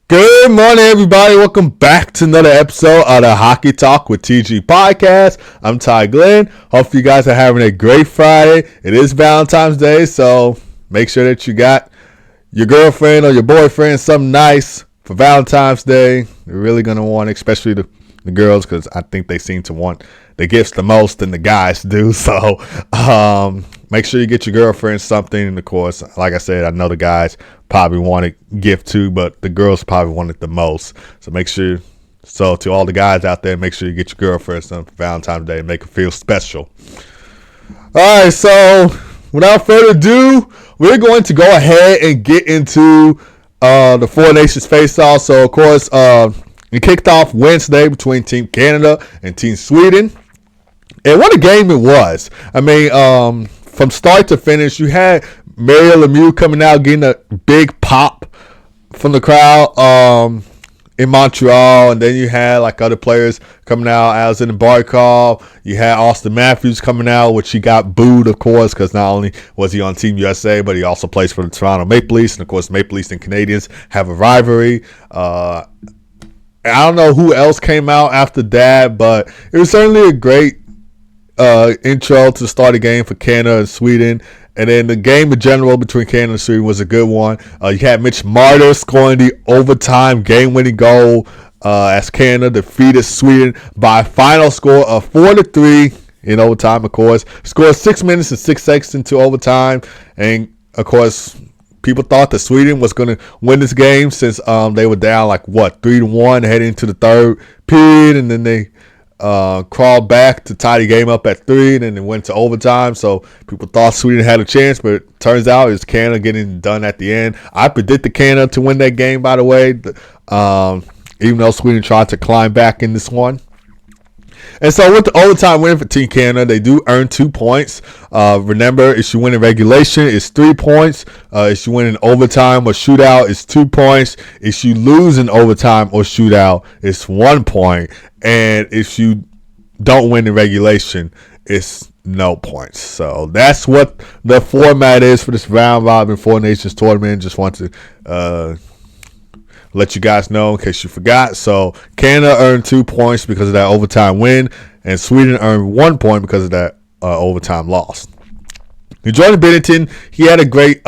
Good morning, everybody. Welcome back to another episode of the Hockey Talk with TG podcast. I'm Ty Glenn. Hope you guys are having a great Friday. It is Valentine's Day, so make sure that you got your girlfriend or your boyfriend something nice for Valentine's Day. You're really going to want, especially the girls, because I think they seem to want the gifts the most than the guys do. So make sure you get your girlfriend something. And of course, like I said, I know the guys probably want a gift too, but the girls probably want it the most. So make sure, to all the guys out there, make sure you get your girlfriend something for Valentine's Day and make her feel special. All right, so without further ado, we're going to go ahead and get into the Four Nations face-off. So of course, it kicked off Wednesday between Team Canada and Team Sweden. And what a game it was. I mean, from start to finish, you had Mario Lemieux coming out, getting a big pop from the crowd in Montreal. And then you had like other players coming out. Alexander Barkov. You had Austin Matthews coming out, which he got booed, of course, because not only was he on Team USA, but he also plays for the Toronto Maple Leafs. And, of course, Maple Leafs and Canadians have a rivalry. I don't know who else came out after that, but it was certainly a great intro to start a game for Canada and Sweden. And then the game in general between Canada and Sweden was a good one. You had Mitch Marner scoring the overtime game-winning goal as Canada defeated Sweden by a final score of 4-3 in overtime, of course. Scored 6 minutes and 6 seconds into overtime. And, of course, people thought that Sweden was going to win this game since they were down 3-1 heading into the third period, and then they crawled back to tie the game up at 3, and then it went to overtime. So people thought Sweden had a chance, but it turns out it's Canada getting done at the end. I predicted Canada to win that game, by the way, even though Sweden tried to climb back in this one. And so with the overtime win for Team Canada, they do earn 2 points. Remember, if you win in regulation, it's 3 points. If you win in overtime or shootout, it's 2 points. If you lose in overtime or shootout, it's 1 point. And if you don't win in regulation, it's no points. So that's what the format is for this round robin Four Nations tournament. Just want to let you guys know in case you forgot. So Canada earned 2 points because of that overtime win, and Sweden earned 1 point because of that overtime loss. Jordan Binnington, he had a great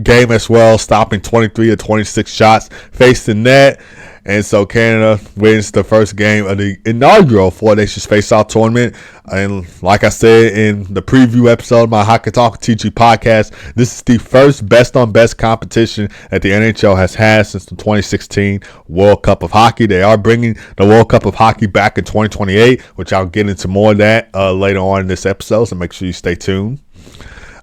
game as well, stopping 23 of 26 shots faced the net. And so Canada wins the first game of the inaugural Four Nations Face-Off tournament. And like I said in the preview episode of my Hockey Talk TG podcast, this is the first best-on-best competition that the NHL has had since the 2016 World Cup of Hockey. They are bringing the World Cup of Hockey back in 2028, which I'll get into more of that later on in this episode, so make sure you stay tuned.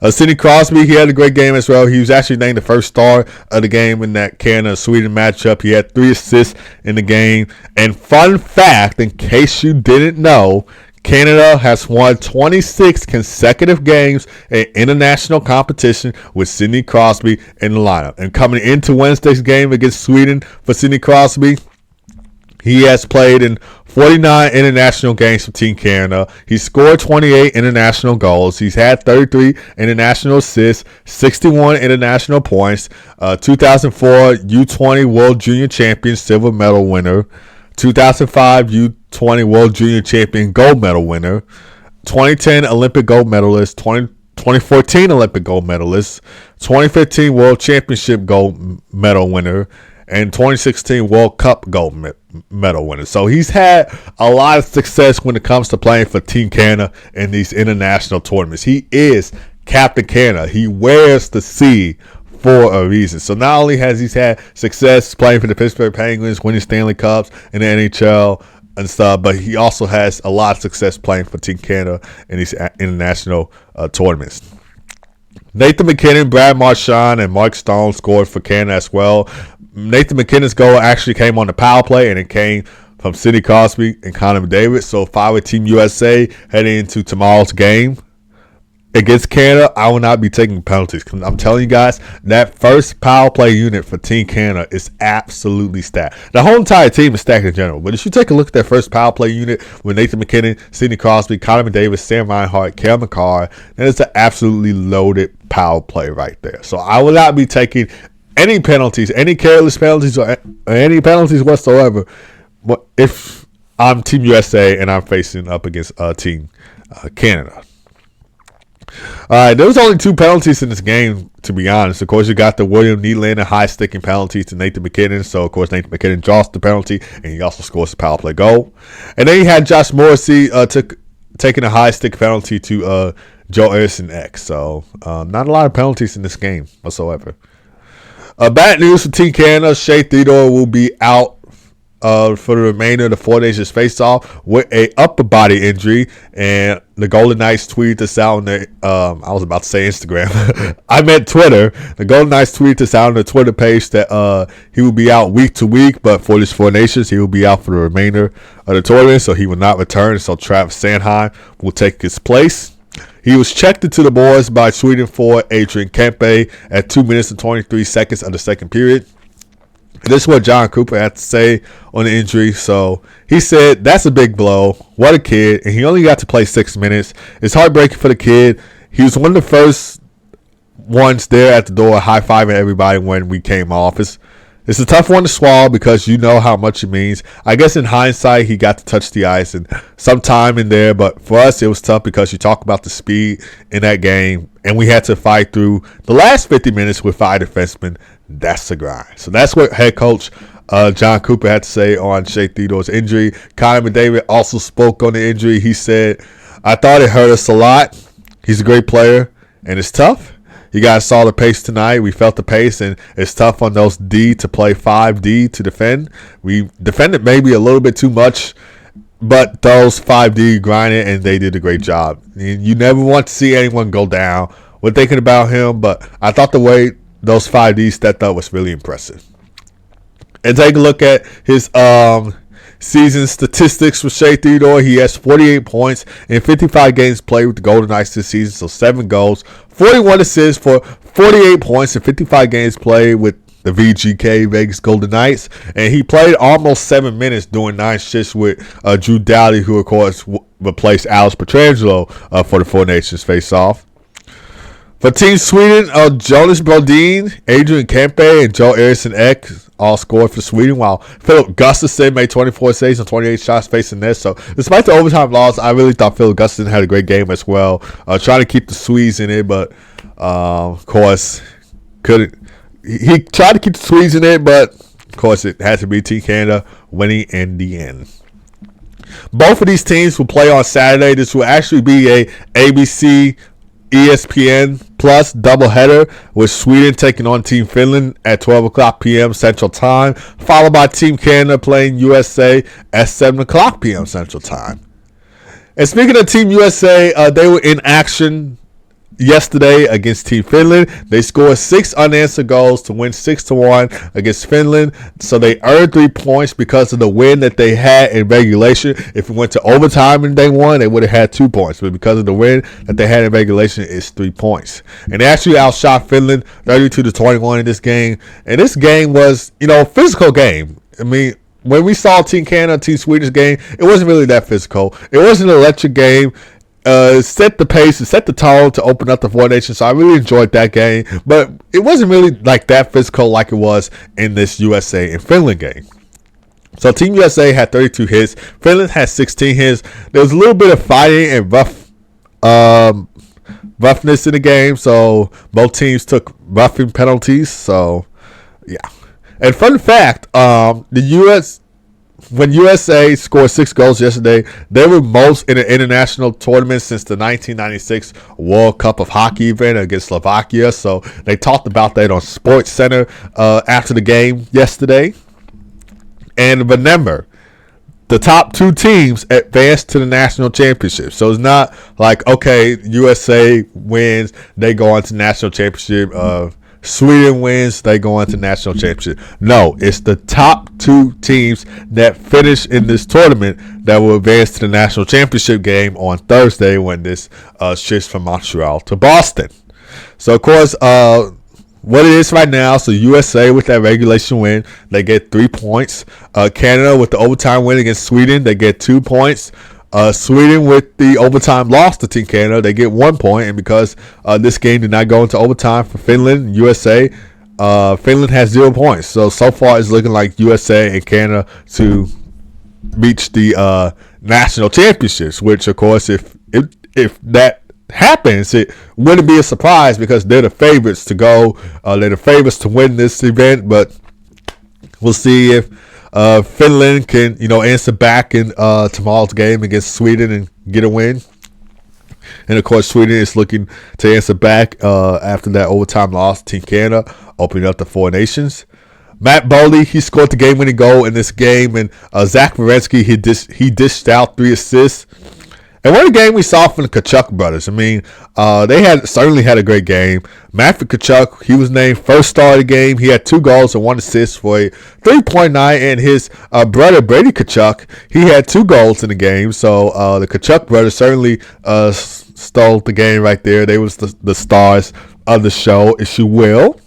Sidney Crosby, he had a great game as well. He was actually named the first star of the game in that Canada-Sweden matchup. He had 3 assists in the game. And fun fact, in case you didn't know, Canada has won 26 consecutive games in international competition with Sidney Crosby in the lineup. And coming into Wednesday's game against Sweden for Sidney Crosby, he has played in 49 international games for Team Canada. He scored 28 international goals. He's had 33 international assists, 61 international points, 2004 U20 World Junior Champion silver medal winner, 2005 U20 World Junior Champion gold medal winner, 2010 Olympic gold medalist, 2014 Olympic gold medalist, 2015 World Championship gold medal winner, and 2016 World Cup gold medal winner. So he's had a lot of success when it comes to playing for Team Canada in these international tournaments. He is Captain Canada. He wears the C for a reason. So not only has he had success playing for the Pittsburgh Penguins, winning Stanley Cups in the NHL and stuff, but he also has a lot of success playing for Team Canada in these international tournaments. Nathan MacKinnon, Brad Marchand, and Mark Stone scored for Canada as well. Nathan McKinnon's goal actually came on the power play, and it came from Sidney Crosby and Connor McDavid. So if I were Team USA heading into tomorrow's game against Canada, I will not be taking penalties. I'm telling you guys, that first power play unit for Team Canada is absolutely stacked. The whole entire team is stacked in general, but if you take a look at that first power play unit with Nathan MacKinnon, Sidney Crosby, Connor McDavid, Sam Reinhart, Cale Makar, then it's an absolutely loaded power play right there. So I will not be taking any penalties, any careless penalties, or any penalties whatsoever. If I'm Team USA and I'm facing up against Team Canada. All right, there was only 2 penalties in this game, to be honest. Of course, you got the William Nylander high-sticking penalty to Nathan MacKinnon. So, of course, Nathan MacKinnon draws the penalty, and he also scores the power play goal. And then you had Josh Morrissey taking a high-stick penalty to Joe Harrison X. So, not a lot of penalties in this game whatsoever. Bad news for Team Canada. Shea Theodore will be out for the remainder of the 4 Nations face-off with a upper body injury, and the Golden Knights tweeted this out on their, I was about to say Instagram. I meant Twitter. The Golden Knights tweeted this out on their Twitter page that he will be out week to week, but for this 4 Nations, he will be out for the remainder of the tournament, so he will not return. So Travis Sanheim will take his place. He was checked into the boards by Sweden for Adrian Kempe at 2 minutes and 23 seconds of the second period. This is what John Cooper had to say on the injury. So he said, "That's a big blow. What a kid." And he only got to play 6 minutes. It's heartbreaking for the kid. He was one of the first ones there at the door high-fiving everybody when we came off. It's a tough one to swallow because you know how much it means. I guess in hindsight, he got to touch the ice and some time in there. But for us, it was tough because you talk about the speed in that game. And we had to fight through the last 50 minutes with 5 defensemen. That's the grind. So that's what head coach John Cooper had to say on Shea Theodore's injury. Connor McDavid also spoke on the injury. He said, "I thought it hurt us a lot. He's a great player, and it's tough. You guys saw the pace tonight. We felt the pace, and it's tough on those D to play 5D to defend. We defended maybe a little bit too much, but those 5D grinded, and they did a great job. You never want to see anyone go down. We're thinking about him, but I thought the way those 5D stepped up was really impressive." And take a look at his season statistics for Shea Theodore. He has 48 points in 55 games played with the Golden Knights this season, so 7 goals, 41 assists for 48 points in 55 games played with the VGK Vegas Golden Knights. And he played almost 7 minutes doing 9 shifts with Drew Doughty, who, of course, replaced Alex Pietrangelo for the 4 Nations face-off. For Team Sweden, Jonas Brodin, Adrian Kempe, and Joe Harrison Ek all scored for Sweden, while Philip Gustafsson made 24 saves and 28 shots facing net. So despite the overtime loss, I really thought Philip Gustafsson had a great game as well. Trying to keep the Swedes in it, but of course couldn't. He tried to keep the Swedes in it, but of course it had to be Team Canada winning in the end. Both of these teams will play on Saturday. This will actually be a ABC ESPN Plus doubleheader with Sweden taking on Team Finland at 12 o'clock p.m. Central Time, followed by Team Canada playing USA at 7 o'clock p.m. Central Time. And speaking of Team USA, they were in action yesterday against Team Finland. They scored 6 unanswered goals to win 6-1 against Finland. So they earned 3 points because of the win that they had in regulation. If it went to overtime and they won, they would have had 2 points. But because of the win that they had in regulation, it's 3 points. And they actually outshot Finland 32-21 in this game. And this game was, a physical game. I mean, when we saw Team Canada, Team Sweden's game, it wasn't really that physical. It wasn't an electric game. Set the pace and set the tone to open up the 4 Nations. So I really enjoyed that game, but it wasn't really like that physical like it was in this USA and Finland game. So Team USA had 32 hits. Finland had 16 hits. There was a little bit of fighting and roughness in the game. So both teams took roughing penalties. So yeah. And fun fact, when USA scored 6 goals yesterday, they were most in an international tournament since the 1996 World Cup of Hockey event against Slovakia. So they talked about that on Sports Center after the game yesterday. And remember, the top 2 teams advanced to the national championship. So it's not like, okay, USA wins, they go on to national championship. Sweden wins, they go on to national championship. No, it's the top 2 teams that finish in this tournament that will advance to the national championship game on Thursday when this shifts from Montreal to Boston. So, of course, what it is right now, so USA with that regulation win, they get 3 points. Canada with the overtime win against Sweden, they get 2 points. Sweden with the overtime loss to Team Canada, they get 1 point. And because this game did not go into overtime for Finland, USA, Finland has 0 points. So far it's looking like USA and Canada to reach the national championships, which of course if that happens, it wouldn't be a surprise because they're the favorites to go. They're the favorites to win this event, but we'll see if Finland can, answer back in tomorrow's game against Sweden and get a win. And of course, Sweden is looking to answer back after that overtime loss to Team Canada, opening up the Four Nations. Matt Boldy, he scored the game-winning goal in this game, and Zach Werenski, he dished out 3 assists. And what a game we saw from the Tkachuk brothers. I mean, they certainly had a great game. Matthew Tkachuk, he was named first star of the game. He had 2 goals and 1 assist for a 3.9. And his brother, Brady Tkachuk, he had 2 goals in the game. So the Tkachuk brothers certainly stole the game right there. They was the stars of the show, if you will.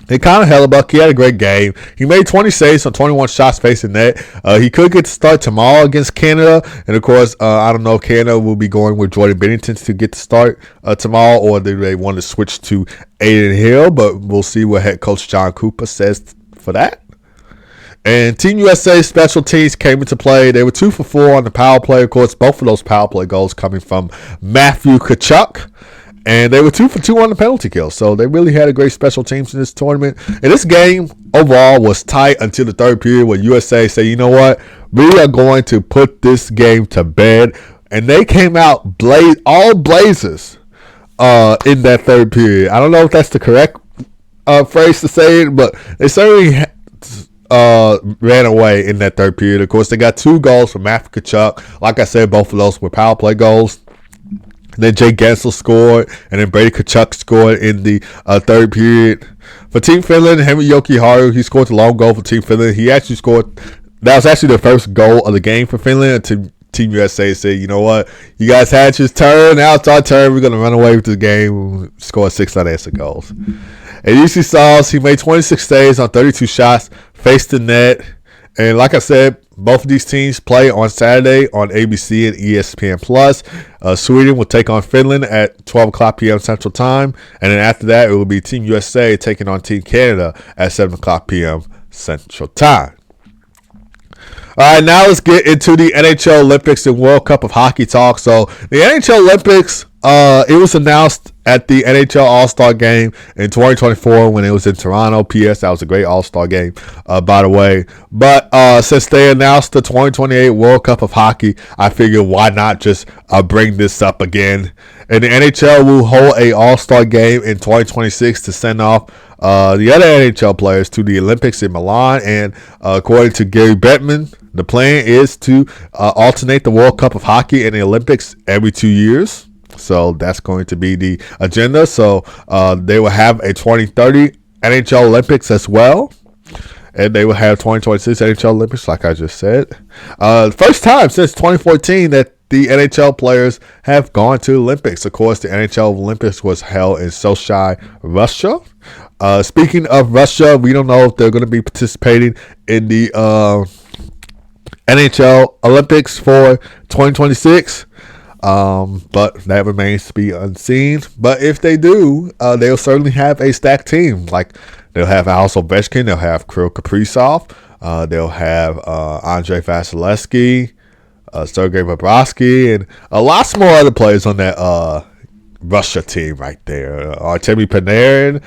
And Connor Hellebuck, he had a great game. He made 20 saves on 21 shots facing net. He could get to start tomorrow against Canada. And, of course, I don't know if Canada will be going with Jordan Bennington to get to start tomorrow, or do they want to switch to Aiden Hill. But we'll see what head coach John Cooper says for that. And Team USA special teams came into play. They were 2 for 4 on the power play. Of course, both of those power play goals coming from Matthew Tkachuk. And they were 2 for 2 on the penalty kill. So they really had a great special teams in this tournament. And this game overall was tight until the third period where USA said, you know what? We are going to put this game to bed. And they came out all blazers in that third period. I don't know if that's the correct phrase to say it, but they certainly ran away in that third period. Of course, they got 2 goals from Matthew Tkachuk. Like I said, both of those were power play goals. And then Jay Gensel scored, and then Brady Tkachuk scored in the third period. For Team Finland, Henri Jokiharju, he scored the long goal for Team Finland. He actually scored, that was actually the first goal of the game for Finland. And Team USA said, you know what, you guys had your turn, now it's our turn. We're going to run away with the game, score 6 unanswered goals. And UC Sauls, he made 26 saves on 32 shots, faced the net. And like I said, both of these teams play on Saturday on ABC and ESPN+. Sweden will take on Finland at 12 o'clock p.m. Central Time. And then after that, it will be Team USA taking on Team Canada at 7 o'clock p.m. Central Time. All right, now let's get into the NHL Olympics and World Cup of Hockey talk. So the NHL Olympics, it was announced at the NHL All-Star Game in 2024 when it was in Toronto. P.S. That was a great All-Star Game, by the way. But since they announced the 2028 World Cup of Hockey, I figured why not just bring this up again. And the NHL will hold a All-Star Game in 2026 to send off the other NHL players to the Olympics in Milan. And according to Gary Bettman, the plan is to alternate the World Cup of Hockey and the Olympics every 2 years. So that's going to be the agenda. So they will have a 2030 NHL Olympics as well. And they will have 2026 NHL Olympics, like I just said. First time since 2014 that the NHL players have gone to the Olympics. Of course, the NHL Olympics was held in Sochi, Russia. Speaking of Russia, we don't know if they're going to be participating in the NHL Olympics for 2026. But that remains to be unseen. But if they do, they'll certainly have a stacked team. Like they'll have Alex Ovechkin, they'll have Kirill Kaprizov, they'll have Andrei Vasilevsky, Sergei Bobrovsky, and lots more other players on that Russia team right there. Artemi Panarin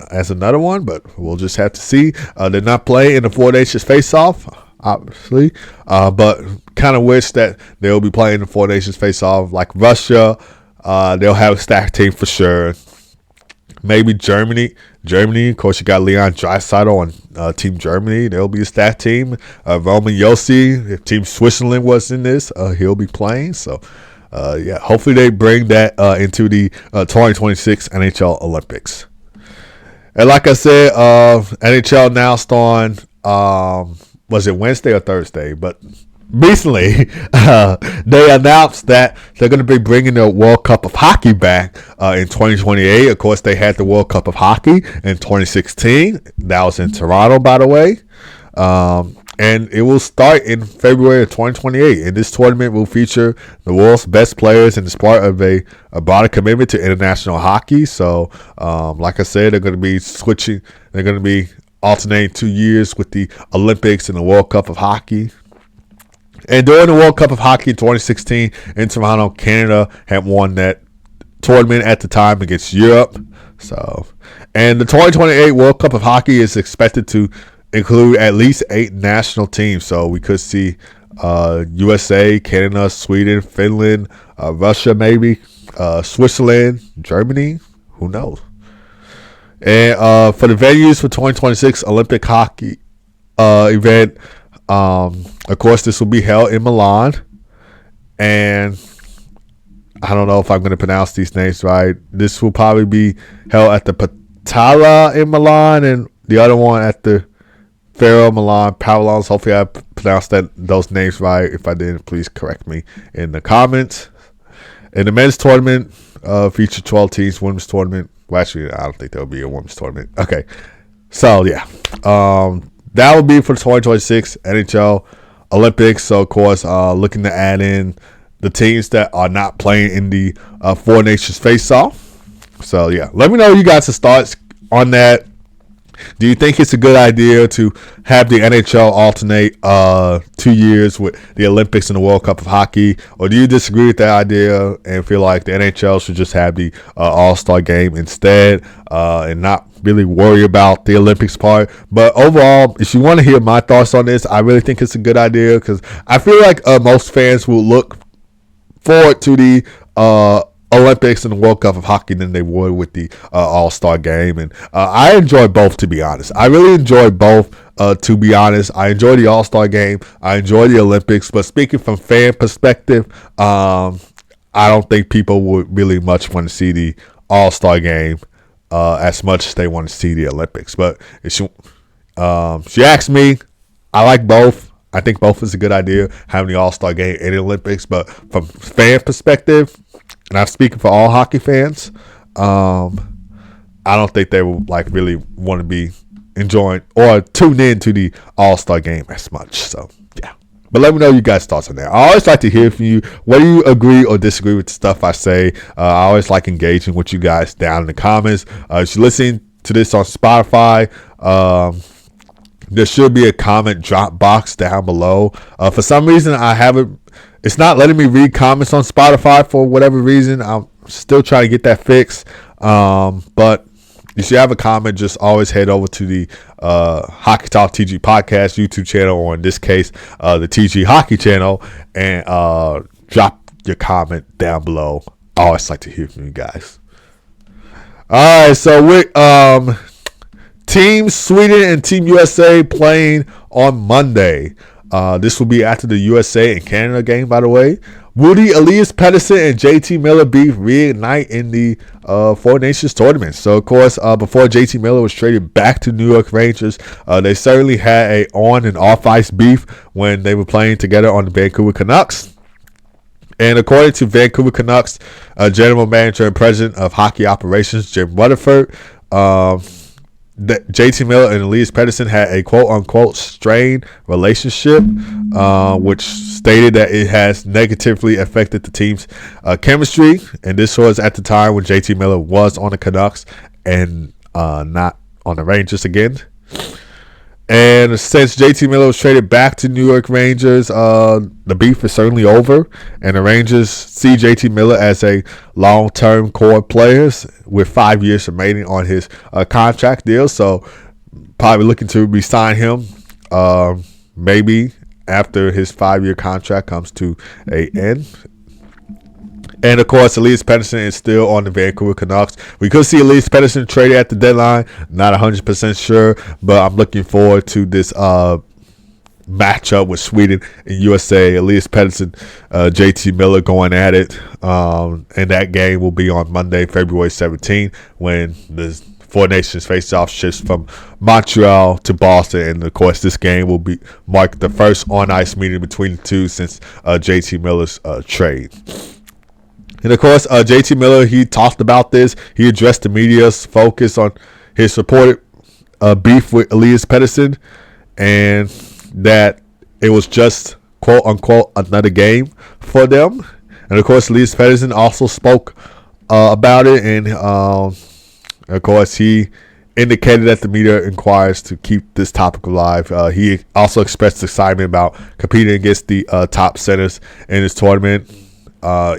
as another one, but we'll just have to see. They're not playing in the Four Nations face-off, obviously, but kind of wish that they'll be playing the Four Nations face-off like Russia. They'll have a stacked team for sure. Maybe Germany, of course, you got Leon Draisaitl on Team Germany. They'll be a stacked team. Roman Josi, if Team Switzerland was in this, he'll be playing. So, yeah, hopefully they bring that into the 2026 NHL Olympics. And like I said, NHL announced on, was it Wednesday or Thursday? But recently, they announced that they're going to be bringing the World Cup of Hockey back in 2028. Of course, they had the World Cup of Hockey in 2016. That was in Toronto, by the way. and it will start in February of 2028. And this tournament will feature the world's best players and is part of a broader commitment to international hockey. So, like I said, they're going to be switching. They're going to be alternating 2 years with the Olympics and the World Cup of Hockey. And during the World Cup of Hockey in 2016 in Toronto, Canada had won that tournament at the time against Europe. So, and the 2028 World Cup of Hockey is expected to include at least 8 national teams. So we could see USA, Canada, Sweden, Finland, Russia, maybe Switzerland, Germany. Who knows? And for the venues for 2026 Olympic hockey event, of course, this will be held in Milan. And I don't know if I'm going to pronounce these names right. This will probably be held at the Patala in Milan, and the other one at the Faro Milan Pavilions. Hopefully I pronounced those names right. If I didn't, please correct me in the comments. And the men's tournament featured 12 teams. Women's tournament, well, actually, I don't think there'll be a women's tournament. Okay, so yeah, that will be for the 2026 NHL Olympics. So of course, looking to add in the teams that are not playing in the Four Nations face-off. So yeah, let me know you guys' thoughts on that. Do you think it's a good idea to have the NHL alternate 2 years with the Olympics and the World Cup of Hockey? Or do you disagree with that idea and feel like the NHL should just have the All-Star game instead and not really worry about the Olympics part? But overall, if you want to hear my thoughts on this, I really think it's a good idea because I feel like most fans will look forward to the Olympics and the World Cup of Hockey than they would with the All-Star game. And I enjoy both, to be honest. I really enjoy both, to be honest. I enjoy the All-Star game. I enjoy the Olympics. But speaking from fan perspective, I don't think people would really much want to see the All-Star game as much as they want to see the Olympics. But if you ask me, I like both. I think both is a good idea, having the All-Star game and the Olympics. But from fan perspective, and I'm speaking for all hockey fans, I don't think they will really want to be enjoying or tune in to the All-Star game as much. So yeah. But let me know you guys' thoughts on that. I always like to hear from you. Whether you agree or disagree with the stuff I say, I always like engaging with you guys down in the comments. If you're listening to this on Spotify, there should be a comment drop box down below. For some reason, it's not letting me read comments on Spotify for whatever reason. I'm still trying to get that fixed. But if you have a comment, just always head over to the Hockey Talk TG Podcast YouTube channel, or in this case, the TG Hockey channel, and drop your comment down below. I always like to hear from you guys. All right, so with Team Sweden and Team USA playing on Monday. This will be after the USA and Canada game, by the way. Woody Elias Pettersson and JT Miller beef reignite in the Four Nations tournament. So, of course, before JT Miller was traded back to New York Rangers, they certainly had a on and off ice beef when they were playing together on the Vancouver Canucks. And according to Vancouver Canucks General Manager and President of Hockey Operations, Jim Rutherford, that JT Miller and Elias Pettersson had a quote-unquote strained relationship, which stated that it has negatively affected the team's chemistry. And this was at the time when JT Miller was on the Canucks and not on the Rangers again. And since JT Miller was traded back to New York Rangers, the beef is certainly over. And the Rangers see JT Miller as a long-term core player with 5 years remaining on his contract deal. So probably looking to re-sign him maybe after his 5-year contract comes to an end. And, of course, Elias Pettersson is still on the Vancouver Canucks. We could see Elias Pettersson traded at the deadline. Not 100% sure, but I'm looking forward to this matchup with Sweden and USA. Elias Pettersson, JT Miller going at it. And that game will be on Monday, February 17th, when the Four Nations face-off shifts from Montreal to Boston. And, of course, this game will mark the first on-ice meeting between the two since JT Miller's trade. And, of course, JT Miller, he talked about this. He addressed the media's focus on his reported beef with Elias Pettersson. And that it was just quote unquote another game for them. And of course, Elias Pettersson also spoke about it, and of course, he indicated that the media inquires to keep this topic alive. He also expressed excitement about competing against the top centers in this tournament,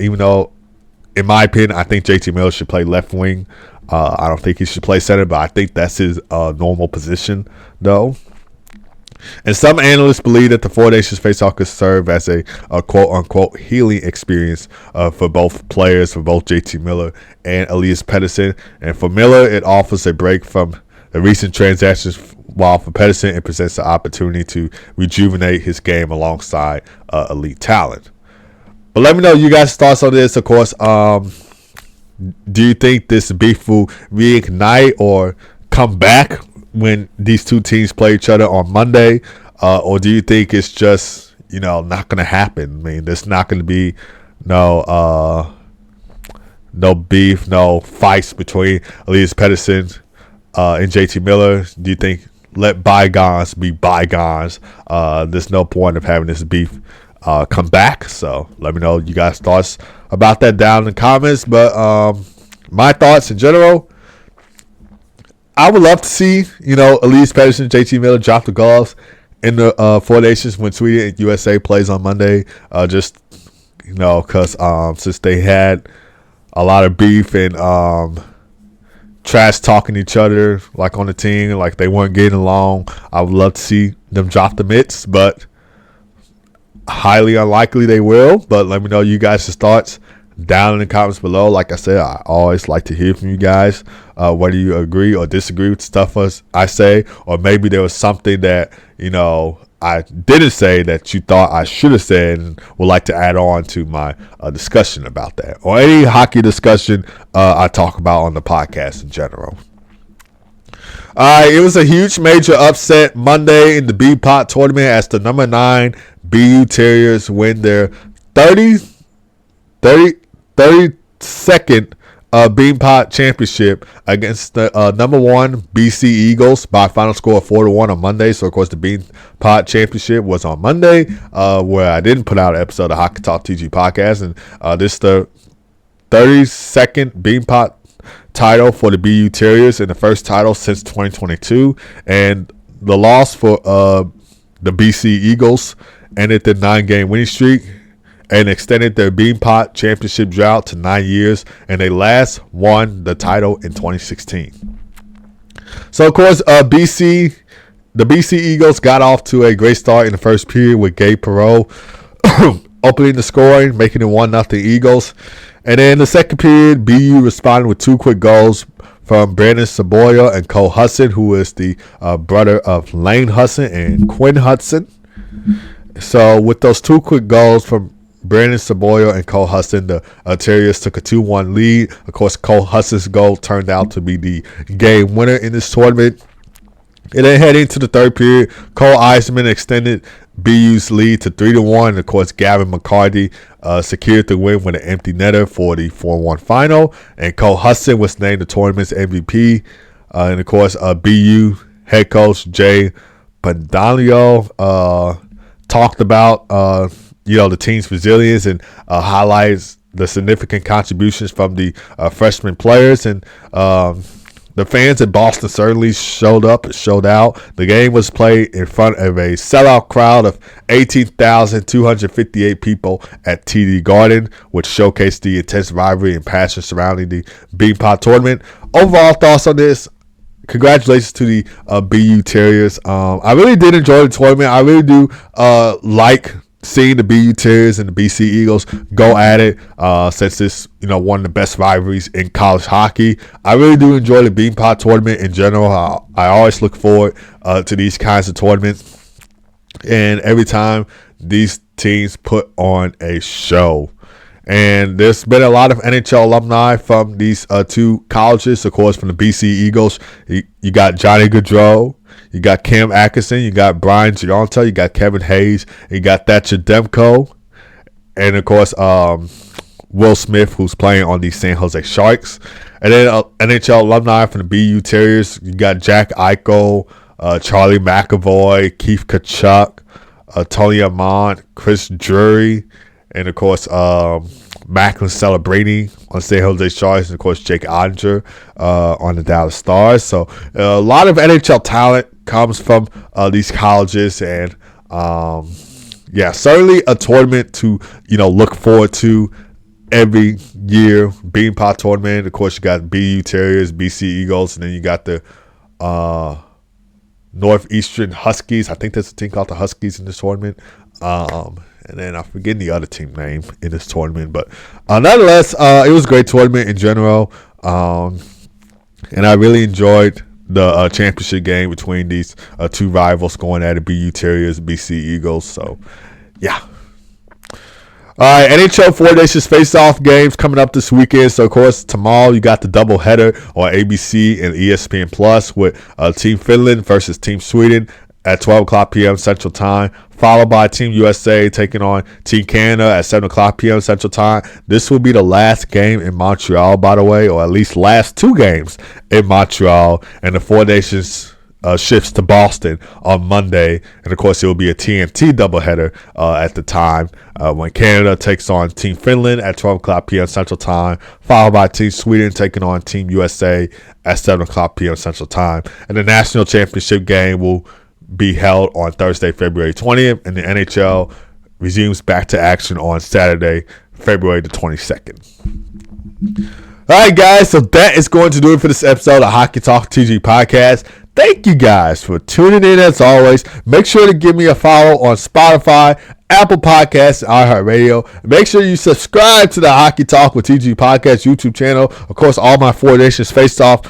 even though, in my opinion, I think JT Miller should play left wing. I don't think he should play center, but I think that's his normal position, though. And some analysts believe that the Four Nations Face-Off could serve as a quote-unquote healing experience for both players, for both JT Miller and Elias Pettersson. And for Miller, it offers a break from the recent transactions, while for Pettersson, it presents the opportunity to rejuvenate his game alongside elite talent. But let me know you guys' thoughts on this. Of course, do you think this beef will reignite or come back when these two teams play each other on Monday, or do you think it's just not going to happen? I mean, there's not going to be no beef, no fights between Elias Pettersson and JT Miller. Do you think let bygones be bygones? There's no point of having this beef come back. So let me know you guys' thoughts about that down in the comments. But my thoughts in general, I would love to see, Elias Pettersson, JT Miller drop the gloves in the Four Nations when Sweden and USA plays on Monday. Because since they had a lot of beef and trash talking each other, like on the team, like they weren't getting along, I would love to see them drop the mitts, but highly unlikely they will. But let me know you guys' thoughts down in the comments below. Like I said, I always like to hear from you guys, whether you agree or disagree with stuff I say, or maybe there was something that I didn't say that you thought I should have said and would like to add on to my discussion about that, or any hockey discussion I talk about on the podcast in general. It was a huge major upset Monday in the B-Pot tournament as the number 9 BU Terriers win their 32nd Beanpot Championship against the number 1 BC Eagles by a final score of 4-1 on Monday. So, of course, the Beanpot Championship was on Monday, where I didn't put out an episode of Hockey Talk TG Podcast. And this is the 32nd Beanpot title for the BU Terriers and the first title since 2022. And the loss for the BC Eagles ended the 9-game winning streak and extended their Beanpot Championship drought to 9 years, and they last won the title in 2016. So, of course, the BC Eagles got off to a great start in the first period with Gabe Perreault opening the scoring, making it 1-0 Eagles. And then in the second period, BU responded with 2 quick goals from Brandon Saboya and Cole Hudson, who is the brother of Lane Hudson and Quinn Hudson. So with those 2 quick goals from Brandon Saboya and Cole Hudson, the Terriers took a 2-1 lead. Of course, Cole Hudson's goal turned out to be the game winner in this tournament. And then heading to the third period, Cole Eisman extended BU's lead to 3-1. And of course, Gavin McCarty secured the win with an empty netter for the 4-1 final. And Cole Hudson was named the tournament's MVP. And of course, BU head coach Jay Pandalio talked about the team's resilience and highlights the significant contributions from the freshman players. And the fans in Boston certainly showed up and showed out. The game was played in front of a sellout crowd of 18,258 people at TD Garden, which showcased the intense rivalry and passion surrounding the Beanpot tournament. Overall thoughts on this: congratulations to the BU Terriers. I really did enjoy the tournament. I really do like seeing the BU Terriers and the BC Eagles go at it, since it's one of the best rivalries in college hockey. I really do enjoy the Beanpot tournament in general. I always look forward to these kinds of tournaments, and every time these teams put on a show. And there's been a lot of NHL alumni from these 2 colleges. Of course, from the BC Eagles, you got Johnny Gaudreau, you got Cam Atkinson, you got Brian Giunta, you got Kevin Hayes, you got Thatcher Demko, and of course, Will Smith, who's playing on the San Jose Sharks. And then NHL alumni from the BU Terriers, you got Jack Eichel, Charlie McAvoy, Keith Kachuk, Tony Amont, Chris Drury, and of course Macklin Celebrini on San Jose Sharks, and of course Jake Ottinger on the Dallas Stars. So a lot of NHL talent comes from these colleges, and certainly a tournament to look forward to every year. Bean Pot tournament. Of course, you got BU Terriers, BC Eagles, and then you got the Northeastern Huskies. I think there's a team called the Huskies in this tournament. And then I'm forgetting the other team name in this tournament. But nonetheless, it was a great tournament in general. And I really enjoyed the championship game between these two rivals going at it, BU Terriers, BC Eagles. So, yeah. All right, NHL Four Nations face-off games coming up this weekend. So, of course, tomorrow you got the doubleheader on ABC and ESPN Plus with Team Finland versus Team Sweden at 12 o'clock p.m. Central Time, followed by Team USA taking on Team Canada at 7 o'clock p.m. Central Time. This will be the last game in Montreal, by the way, or at least last two games in Montreal, and the Four Nations shifts to Boston on Monday. And, of course, it will be a TNT doubleheader at the time when Canada takes on Team Finland at 12 o'clock p.m. Central Time, followed by Team Sweden taking on Team USA at 7 o'clock p.m. Central Time. And the national championship game will be held on Thursday, February 20th, and the NHL resumes back to action on Saturday, February the 22nd. All right, guys, so that is going to do it for this episode of Hockey Talk TG Podcast. Thank you guys for tuning in as always. Make sure to give me a follow on Spotify, Apple Podcasts, and iHeartRadio. Make sure you subscribe to the Hockey Talk with TG Podcast YouTube channel. Of course, all my Four Nations face-off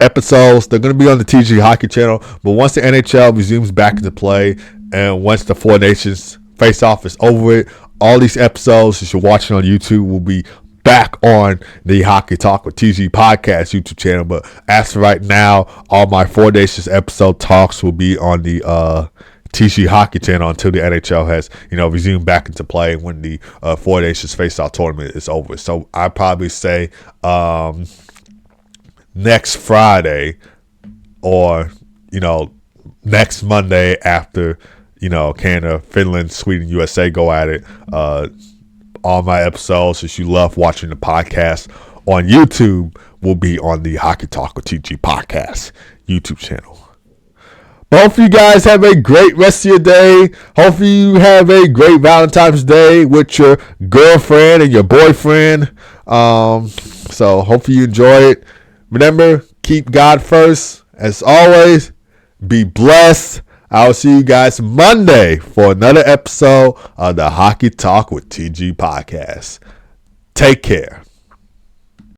episodes, they're going to be on the TG Hockey channel. But once the NHL resumes back into play, and once the Four Nations face-off is over with, all these episodes that you're watching on YouTube will be back on the Hockey Talk with TG Podcast YouTube channel. But as for right now, all my Four Nations episode talks will be on the TG Hockey channel until the NHL has resumed back into play when the Four Nations face-off tournament is over. So I'd probably say next Friday, or next Monday after Canada, Finland, Sweden, USA go at it. All my episodes, if you love watching the podcast on YouTube, will be on the Hockey Talk with TG Podcast YouTube channel. But hopefully you guys have a great rest of your day. Hopefully you have a great Valentine's Day with your girlfriend and your boyfriend. So hopefully you enjoy it. Remember, keep God first. As always, be blessed. I'll see you guys Monday for another episode of the Hockey Talk with TG Podcast. Take care.